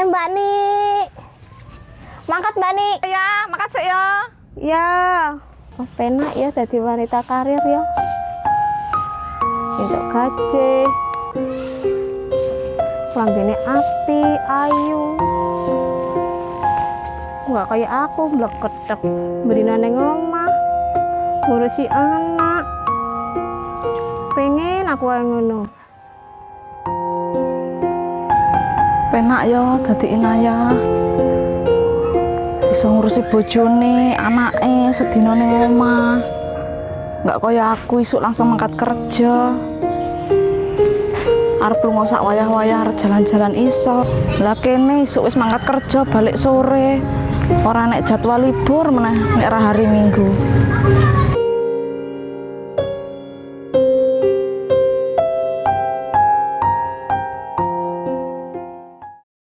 Mbak Ni. Mangkat Mbak Ni. Ya, makat sih ya. Ya. Oh, penak ya jadi wanita karir ya. Untuk gaji. Lambene api, ayu. Enggak kayak aku bleketek berdina nang omah. Ngurusi anak. Pengen aku yang ngono. Penak ya dadi inaya. Bisa ngurusi bojone, anake sedina ning omah. Enggak kaya aku isuk langsung mangkat kerja. Arep lunga sak wayah-wayah arep jalan-jalan iso. Lah kene isuk wis mangkat kerja balik sore. Ora nek jadwal libur meneh nek ra hari Minggu.